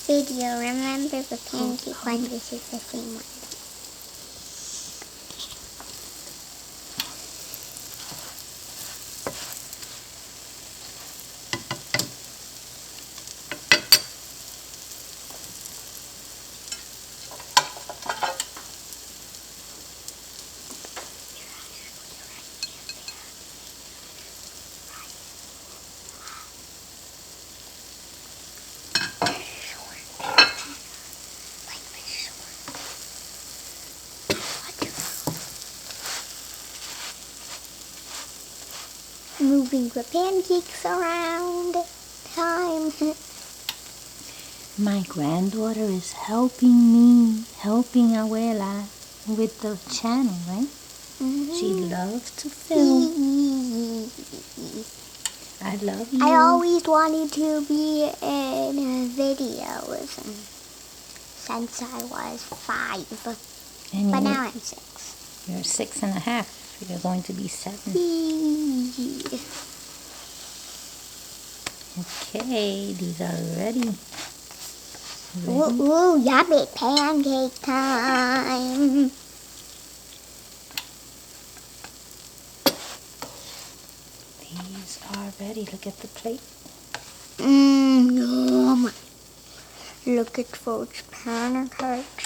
video. Remember the pancake one? This is the same one. Moving the pancakes around. Time. My granddaughter is helping Abuela with the channel, right? She loves to film. I love you. I always wanted to be in videos since I was 5. And But now I'm 6. You're 6.5. You're going to be 7. Okay, these are ready. Ooh, yummy pancake time. These are ready. Look at the plate. Yum. Look at those pancakes.